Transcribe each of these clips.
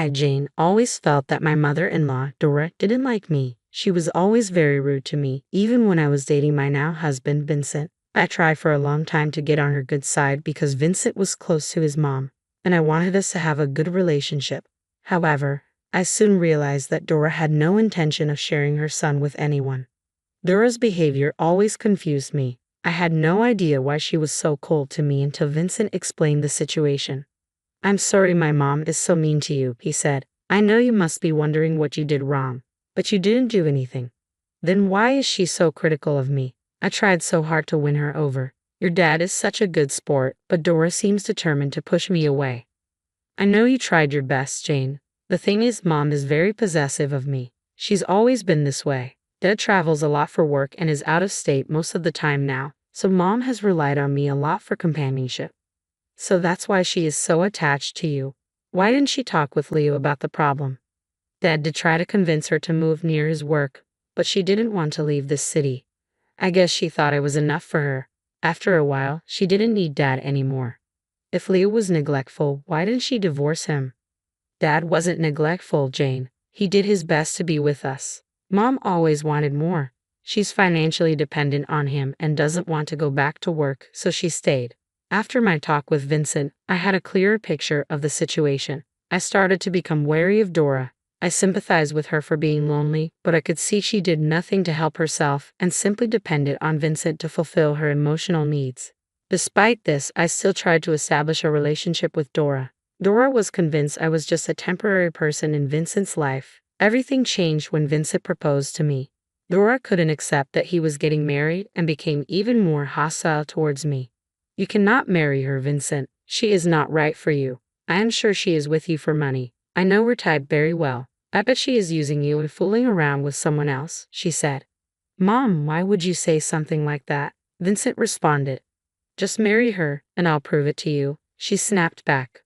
Jane, always felt that my mother-in-law, Dora, didn't like me. She was always very rude to me, even when I was dating my now husband, Vincent. I tried for a long time to get on her good side because Vincent was close to his mom, and I wanted us to have a good relationship. However, I soon realized that Dora had no intention of sharing her son with anyone. Dora's behavior always confused me. I had no idea why she was so cold to me until Vincent explained the situation. "I'm sorry my mom is so mean to you," he said. "I know you must be wondering what you did wrong, but you didn't do anything. Then why is she so critical of me? I tried so hard to win her over. Your dad is such a good sport, but Dora seems determined to push me away." "I know you tried your best, Jane. The thing is, Mom is very possessive of me. She's always been this way. Dad travels a lot for work and is out of state most of the time now, so Mom has relied on me a lot for companionship. So that's why she is so attached to you. Why didn't she talk with Leo about the problem?" Dad did try to convince her to move near his work, but she didn't want to leave this city. I guess she thought I was enough for her. After a while, she didn't need Dad anymore. If Leo was neglectful, why didn't she divorce him? Dad wasn't neglectful, Jane. He did his best to be with us. Mom always wanted more. She's financially dependent on him and doesn't want to go back to work, so she stayed. After my talk with Vincent, I had a clearer picture of the situation. I started to become wary of Dora. I sympathized with her for being lonely, but I could see she did nothing to help herself and simply depended on Vincent to fulfill her emotional needs. Despite this, I still tried to establish a relationship with Dora. Dora was convinced I was just a temporary person in Vincent's life. Everything changed when Vincent proposed to me. Dora couldn't accept that he was getting married and became even more hostile towards me. "You cannot marry her, Vincent. She is not right for you. I am sure she is with you for money. I know her type very well. I bet she is using you and fooling around with someone else," she said. "Mom, why would you say something like that?" Vincent responded. "Just marry her, and I'll prove it to you," she snapped back.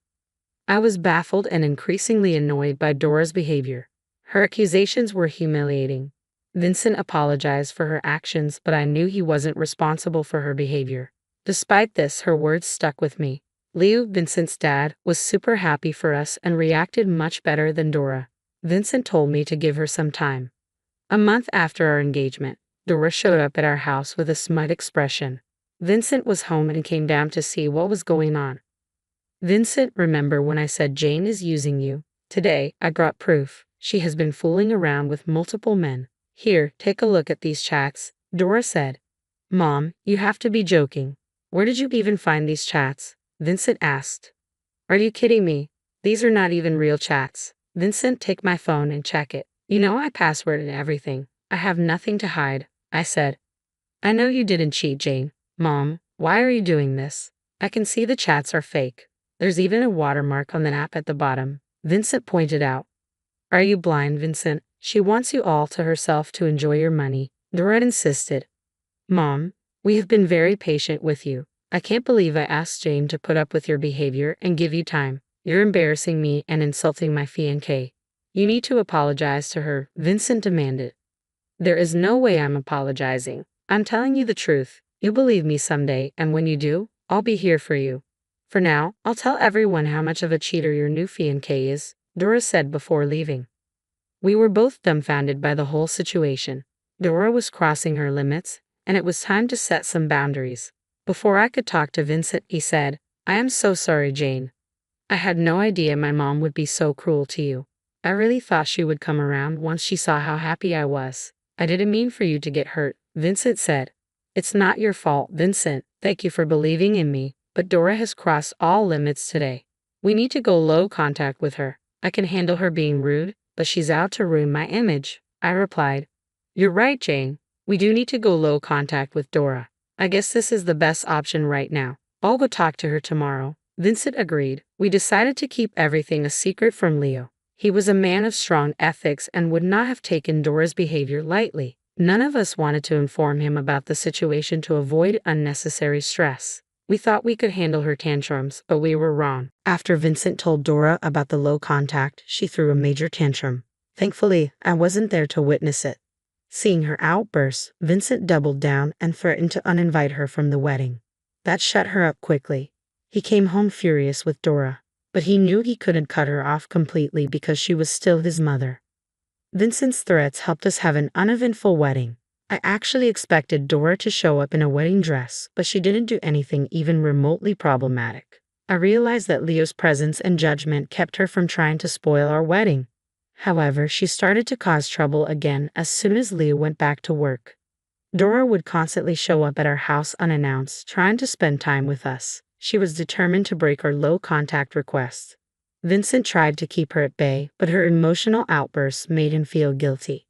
I was baffled and increasingly annoyed by Dora's behavior. Her accusations were humiliating. Vincent apologized for her actions, but I knew he wasn't responsible for her behavior. Despite this, her words stuck with me. Leo, Vincent's dad, was super happy for us and reacted much better than Dora. Vincent told me to give her some time. A month after our engagement, Dora showed up at our house with a smug expression. Vincent was home and came down to see what was going on. "Vincent, remember when I said Jane is using you? Today, I got proof. She has been fooling around with multiple men. Here, take a look at these chats," Dora said. "Mom, you have to be joking. Where did you even find these chats?" Vincent asked. "Are you kidding me? These are not even real chats." "Vincent, take my phone and check it. You know I passworded everything. I have nothing to hide," I said. "I know you didn't cheat, Jane." "Mom, why are you doing this? I can see the chats are fake. There's even a watermark on the app at the bottom," Vincent pointed out. "Are you blind, Vincent? She wants you all to herself to enjoy your money," Dora insisted. "Mom, we have been very patient with you. I can't believe I asked Jane to put up with your behavior and give you time. You're embarrassing me and insulting my fiancé. You need to apologize to her," Vincent demanded. "There is no way I'm apologizing. I'm telling you the truth. You'll believe me someday, and when you do, I'll be here for you. For now, I'll tell everyone how much of a cheater your new fiancé is," Dora said before leaving. We were both dumbfounded by the whole situation. Dora was crossing her limits, and it was time to set some boundaries. Before I could talk to Vincent, he said, "I am so sorry, Jane. I had no idea my mom would be so cruel to you. I really thought she would come around once she saw how happy I was. I didn't mean for you to get hurt," Vincent said. "It's not your fault, Vincent. Thank you for believing in me, but Dora has crossed all limits today. We need to go low contact with her. I can handle her being rude, but she's out to ruin my image," I replied. "You're right, Jane. We do need to go low contact with Dora. I guess this is the best option right now. I'll go talk to her tomorrow." Vincent agreed. We decided to keep everything a secret from Leo. He was a man of strong ethics and would not have taken Dora's behavior lightly. None of us wanted to inform him about the situation to avoid unnecessary stress. We thought we could handle her tantrums, but we were wrong. After Vincent told Dora about the low contact, she threw a major tantrum. Thankfully, I wasn't there to witness it. Seeing her outburst, Vincent doubled down and threatened to uninvite her from the wedding. That shut her up quickly. He came home furious with Dora. but he knew he couldn't cut her off completely because she was still his mother. Vincent's threats helped us have an uneventful wedding. I actually expected Dora to show up in a wedding dress, but she didn't do anything even remotely problematic. I realized that Leo's presence and judgment kept her from trying to spoil our wedding. However, she started to cause trouble again as soon as Leo went back to work. Dora would constantly show up at our house unannounced, trying to spend time with us. She was determined to break our low-contact requests. Vincent tried to keep her at bay, but her emotional outbursts made him feel guilty.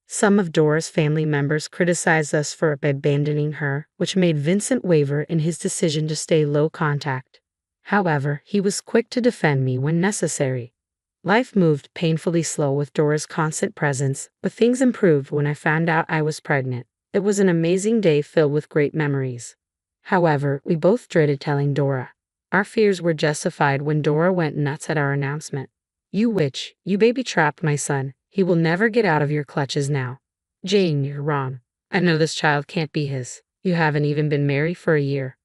Some of Dora's family members criticized us for abandoning her, which made Vincent waver in his decision to stay low contact. However, he was quick to defend me when necessary. Life moved painfully slow with Dora's constant presence, but things improved when I found out I was pregnant. It was an amazing day filled with great memories. However, we both dreaded telling Dora. Our fears were justified when Dora went nuts at our announcement. "You witch, you baby-trapped my son. He will never get out of your clutches now." "Jane, you're wrong. I know this child can't be his. You haven't even been married for a year."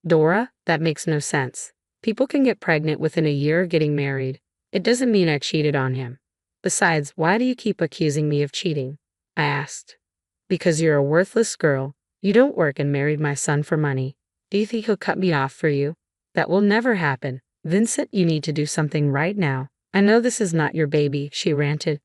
"Dora, that makes no sense. People can get pregnant within a year of getting married. It doesn't mean I cheated on him. Besides, why do you keep accusing me of cheating?" I asked. "Because you're a worthless girl. You don't work and married my son for money. Do you think he'll cut me off for you? That will never happen. Vincent, you need to do something right now. I know this is not your baby," she ranted.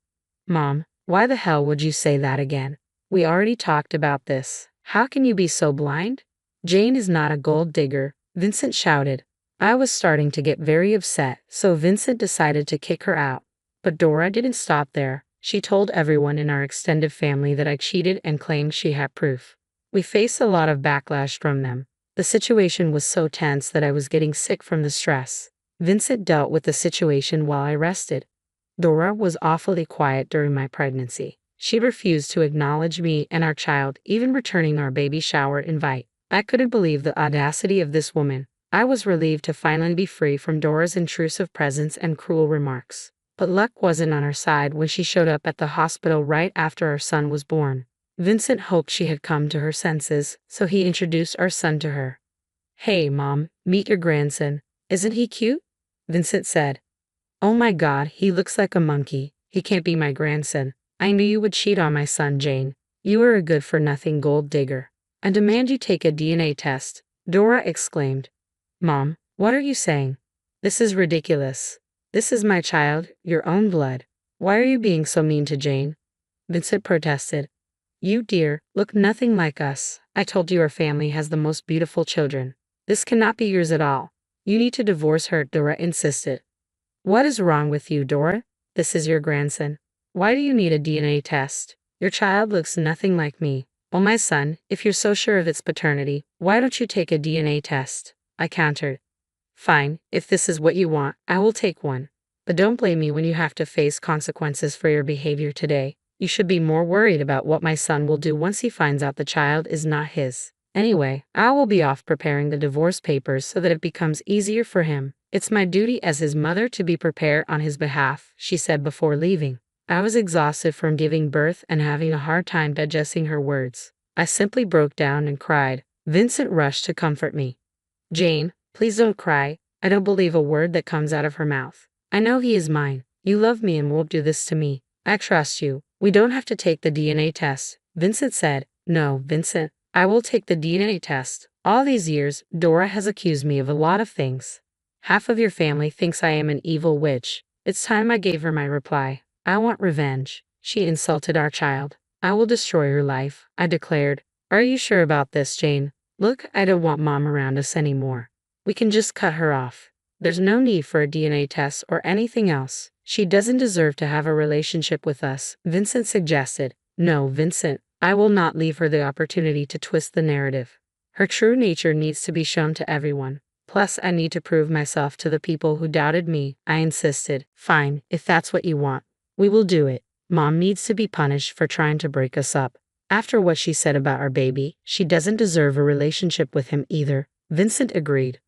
"Mom, why the hell would you say that again? We already talked about this. How can you be so blind?" "Jane is not a gold digger," Vincent shouted. I was starting to get very upset, so Vincent decided to kick her out. But Dora didn't stop there. She told everyone in our extended family that I cheated and claimed she had proof. We faced a lot of backlash from them. The situation was so tense that I was getting sick from the stress. Vincent dealt with the situation while I rested. Dora was awfully quiet during my pregnancy. She refused to acknowledge me and our child, even returning our baby shower invite. I couldn't believe the audacity of this woman. I was relieved to finally be free from Dora's intrusive presence and cruel remarks. But luck wasn't on our side when she showed up at the hospital right after our son was born. Vincent hoped she had come to her senses, so he introduced our son to her. "Hey, Mom, meet your grandson. Isn't he cute?" Vincent said. "Oh my God, he looks like a monkey. He can't be my grandson. I knew you would cheat on my son, Jane. You are a good-for-nothing gold digger. I demand you take a DNA test," Dora exclaimed. "Mom, what are you saying? This is ridiculous. This is my child, your own blood. Why are you being so mean to Jane?" Vincent protested. "You, dear, look nothing like us. I told you our family has the most beautiful children. This cannot be yours at all. You need to divorce her," Dora insisted. "What is wrong with you, Dora? This is your grandson. Why do you need a DNA test? Your child looks nothing like me." "Well, my son, if you're so sure of its paternity, why don't you take a DNA test?" I countered. "Fine, if this is what you want, I will take one. But don't blame me when you have to face consequences for your behavior today. You should be more worried about what my son will do once he finds out the child is not his. Anyway, I will be off preparing the divorce papers so that it becomes easier for him. It's my duty as his mother to be prepared on his behalf," she said before leaving. I was exhausted from giving birth and having a hard time digesting her words. I simply broke down and cried. Vincent rushed to comfort me. "Jane, please don't cry. I don't believe a word that comes out of her mouth. I know he is mine. You love me and won't do this to me. I trust you. We don't have to take the DNA test," Vincent said. "No, Vincent, I will take the DNA test. All these years, Dora has accused me of a lot of things. Half of your family thinks I am an evil witch. It's time I gave her my reply. I want revenge. She insulted our child. I will destroy her life," I declared. "Are you sure about this, Jane? Look, I don't want Mom around us anymore. We can just cut her off. There's no need for a DNA test or anything else. She doesn't deserve to have a relationship with us," Vincent suggested. "No, Vincent, I will not leave her the opportunity to twist the narrative. Her true nature needs to be shown to everyone. Plus, I need to prove myself to the people who doubted me," I insisted. "Fine, if that's what you want. We will do it. Mom needs to be punished for trying to break us up. After what she said about our baby, she doesn't deserve a relationship with him either," Vincent agreed.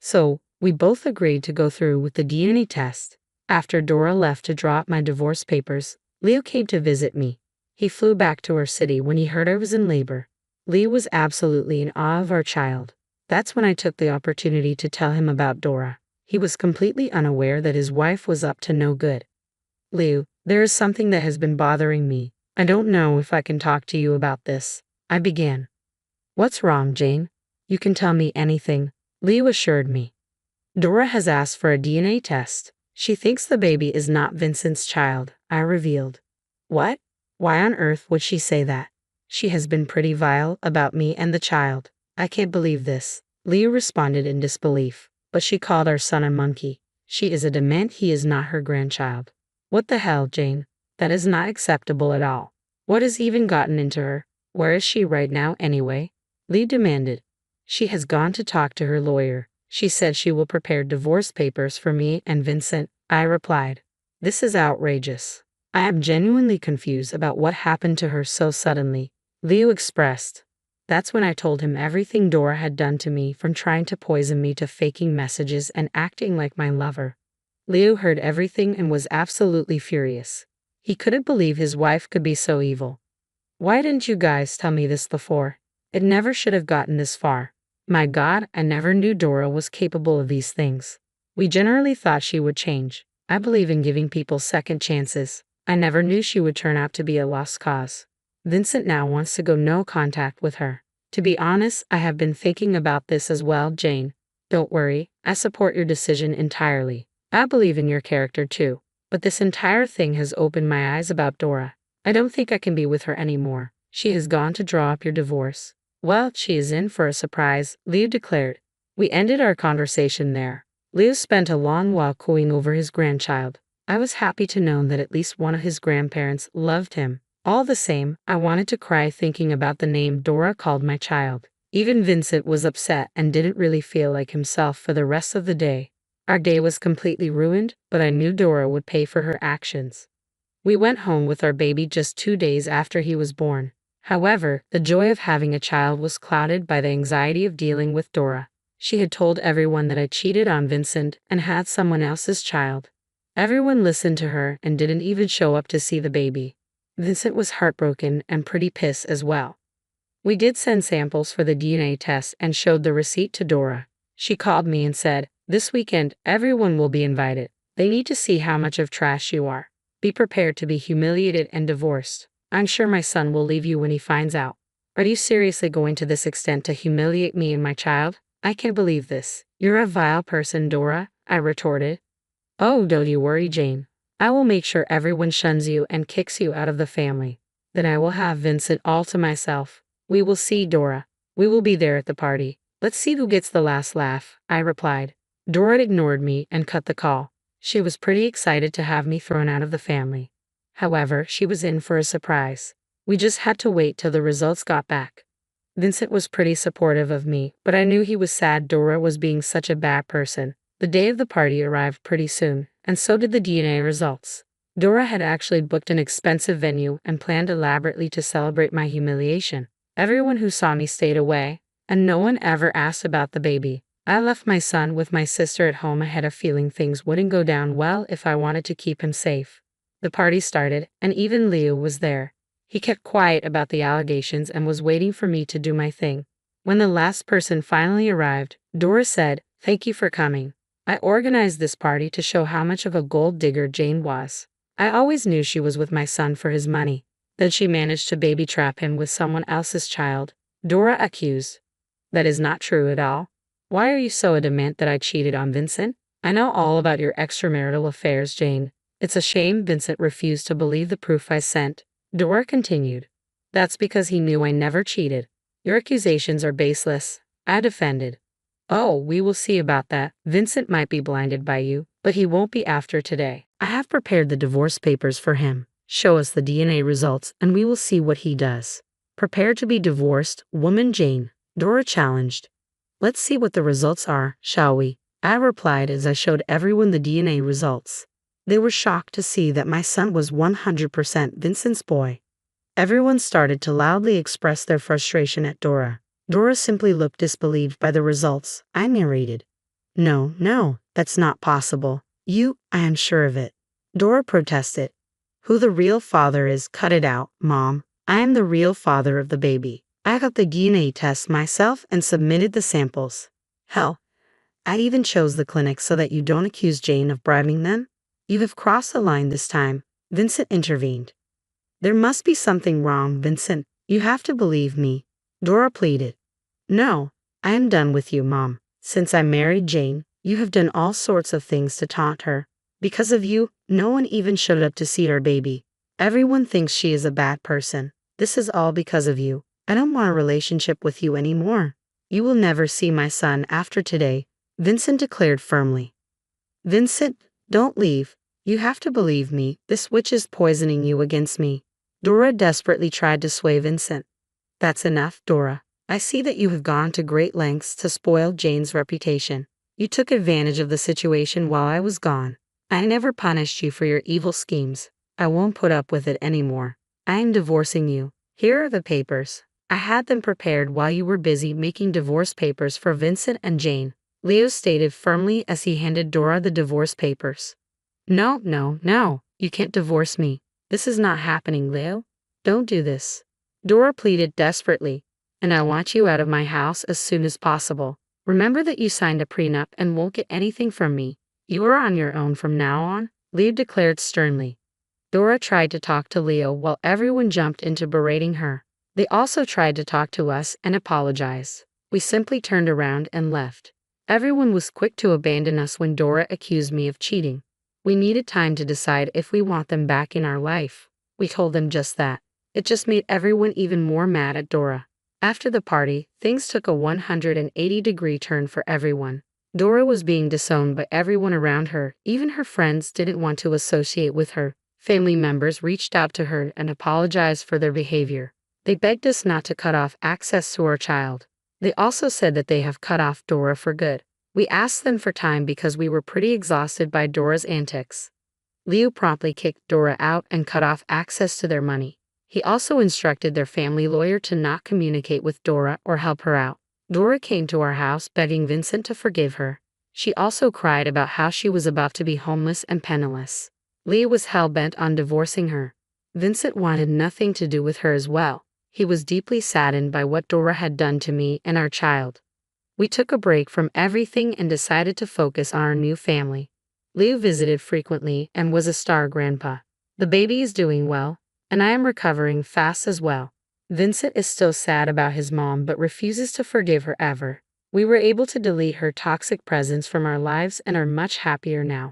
So, we both agreed to go through with the DNA test. After Dora left to draw up my divorce papers, Leo came to visit me. He flew back to our city when he heard I was in labor. Leo was absolutely in awe of our child. That's when I took the opportunity to tell him about Dora. He was completely unaware that his wife was up to no good. Liu, there is something that has been bothering me. I don't know if I can talk to you about this. I began. What's wrong, Jane? You can tell me anything, Liu assured me. Dora has asked for a DNA test. She thinks the baby is not Vincent's child, I revealed. What? Why on earth would she say that? She has been pretty vile about me and the child. I can't believe this. Liu responded in disbelief, but she called our son a monkey. She is adamant he is not her grandchild. What the hell, Jane? That is not acceptable at all. What has even gotten into her? Where is she right now anyway? Liu demanded. She has gone to talk to her lawyer. She said she will prepare divorce papers for me and Vincent, I replied. This is outrageous. I am genuinely confused about what happened to her so suddenly, Liu expressed. That's when I told him everything Dora had done to me, from trying to poison me to faking messages and acting like my lover. Liu heard everything and was absolutely furious. He couldn't believe his wife could be so evil. Why didn't you guys tell me this before? It never should have gotten this far. My God, I never knew Dora was capable of these things. We generally thought she would change. I believe in giving people second chances. I never knew she would turn out to be a lost cause. Vincent now wants to go no contact with her. To be honest, I have been thinking about this as well, Jane. Don't worry, I support your decision entirely. I believe in your character too. But this entire thing has opened my eyes about Dora. I don't think I can be with her anymore. She has gone to draw up your divorce. Well, she is in for a surprise, Liu declared. We ended our conversation there. Liu spent a long while cooing over his grandchild. I was happy to know that at least one of his grandparents loved him. All the same, I wanted to cry thinking about the name Dora called my child. Even Vincent was upset and didn't really feel like himself for the rest of the day. Our day was completely ruined, but I knew Dora would pay for her actions. We went home with our baby just 2 days after he was born. However, the joy of having a child was clouded by the anxiety of dealing with Dora. She had told everyone that I cheated on Vincent and had someone else's child. Everyone listened to her and didn't even show up to see the baby. Vincent was heartbroken and pretty pissed as well. We did send samples for the DNA test and showed the receipt to Dora. She called me and said, "This weekend, everyone will be invited. They need to see how much of trash you are. Be prepared to be humiliated and divorced. I'm sure my son will leave you when he finds out." Are you seriously going to this extent to humiliate me and my child? I can't believe this. You're a vile person, Dora, I retorted. Oh, don't you worry, Jane. I will make sure everyone shuns you and kicks you out of the family. Then I will have Vincent all to myself. We will see, Dora. We will be there at the party. Let's see who gets the last laugh, I replied. Dora ignored me and cut the call. She was pretty excited to have me thrown out of the family. However, she was in for a surprise. We just had to wait till the results got back. Vincent was pretty supportive of me, but I knew he was sad Dora was being such a bad person. The day of the party arrived pretty soon, and so did the DNA results. Dora had actually booked an expensive venue and planned elaborately to celebrate my humiliation. Everyone who saw me stayed away, and no one ever asked about the baby. I left my son with my sister at home. I had a feeling things wouldn't go down well if I wanted to keep him safe. The party started, and even Leo was there. He kept quiet about the allegations and was waiting for me to do my thing. When the last person finally arrived, Dora said, "Thank you for coming. I organized this party to show how much of a gold digger Jane was. I always knew she was with my son for his money. Then she managed to baby trap him with someone else's child," Dora accused. "That is not true at all. Why are you so adamant that I cheated on Vincent? I know all about your extramarital affairs, Jane. It's a shame Vincent refused to believe the proof I sent," Dora continued. "That's because he knew I never cheated. Your accusations are baseless," I defended. "Oh, we will see about that. Vincent might be blinded by you, but he won't be after today. I have prepared the divorce papers for him. Show us the DNA results and we will see what he does." "Prepare to be divorced, woman Jane," Dora challenged. "Let's see what the results are, shall we?" I replied as I showed everyone the DNA results. They were shocked to see that my son was 100% Vincent's boy. Everyone started to loudly express their frustration at Dora. Dora simply looked disbelieved by the results. I narrated. No, that's not possible. I am sure of it." Dora protested. "Who the real father is, cut it out, Mom. I am the real father of the baby. I got the DNA test myself and submitted the samples. Hell, I even chose the clinic so that you don't accuse Jane of bribing them. You have crossed the line this time, Vincent intervened. There must be something wrong, Vincent. You have to believe me, Dora pleaded. No, I am done with you, Mom. Since I married Jane, you have done all sorts of things to taunt her. Because of you, no one even showed up to see our baby. Everyone thinks she is a bad person. This is all because of you. I don't want a relationship with you anymore. You will never see my son after today, Vincent declared firmly. Vincent, don't leave. You have to believe me. This witch is poisoning you against me. Dora desperately tried to sway Vincent. That's enough, Dora. I see that you have gone to great lengths to spoil Jane's reputation. You took advantage of the situation while I was gone. I never punished you for your evil schemes. I won't put up with it anymore. I am divorcing you. Here are the papers. I had them prepared while you were busy making divorce papers for Vincent and Jane, Leo stated firmly as he handed Dora the divorce papers. No, no, no. You can't divorce me. This is not happening, Leo. Don't do this. Dora pleaded desperately. And I want you out of my house as soon as possible. Remember that you signed a prenup and won't get anything from me. You are on your own from now on, Leo declared sternly. Dora tried to talk to Leo while everyone jumped into berating her. They also tried to talk to us and apologize. We simply turned around and left. Everyone was quick to abandon us when Dora accused me of cheating. We needed time to decide if we want them back in our life. We told them just that. It just made everyone even more mad at Dora. After the party, things took a 180-degree turn for everyone. Dora was being disowned by everyone around her. Even her friends didn't want to associate with her. Family members reached out to her and apologized for their behavior. They begged us not to cut off access to our child. They also said that they have cut off Dora for good. We asked them for time because we were pretty exhausted by Dora's antics. Leo promptly kicked Dora out and cut off access to their money. He also instructed their family lawyer to not communicate with Dora or help her out. Dora came to our house begging Vincent to forgive her. She also cried about how she was about to be homeless and penniless. Leo was hell-bent on divorcing her. Vincent wanted nothing to do with her as well. He was deeply saddened by what Dora had done to me and our child. We took a break from everything and decided to focus on our new family. Leo visited frequently and was a star grandpa. The baby is doing well, and I am recovering fast as well. Vincent is still sad about his mom but refuses to forgive her ever. We were able to delete her toxic presence from our lives and are much happier now.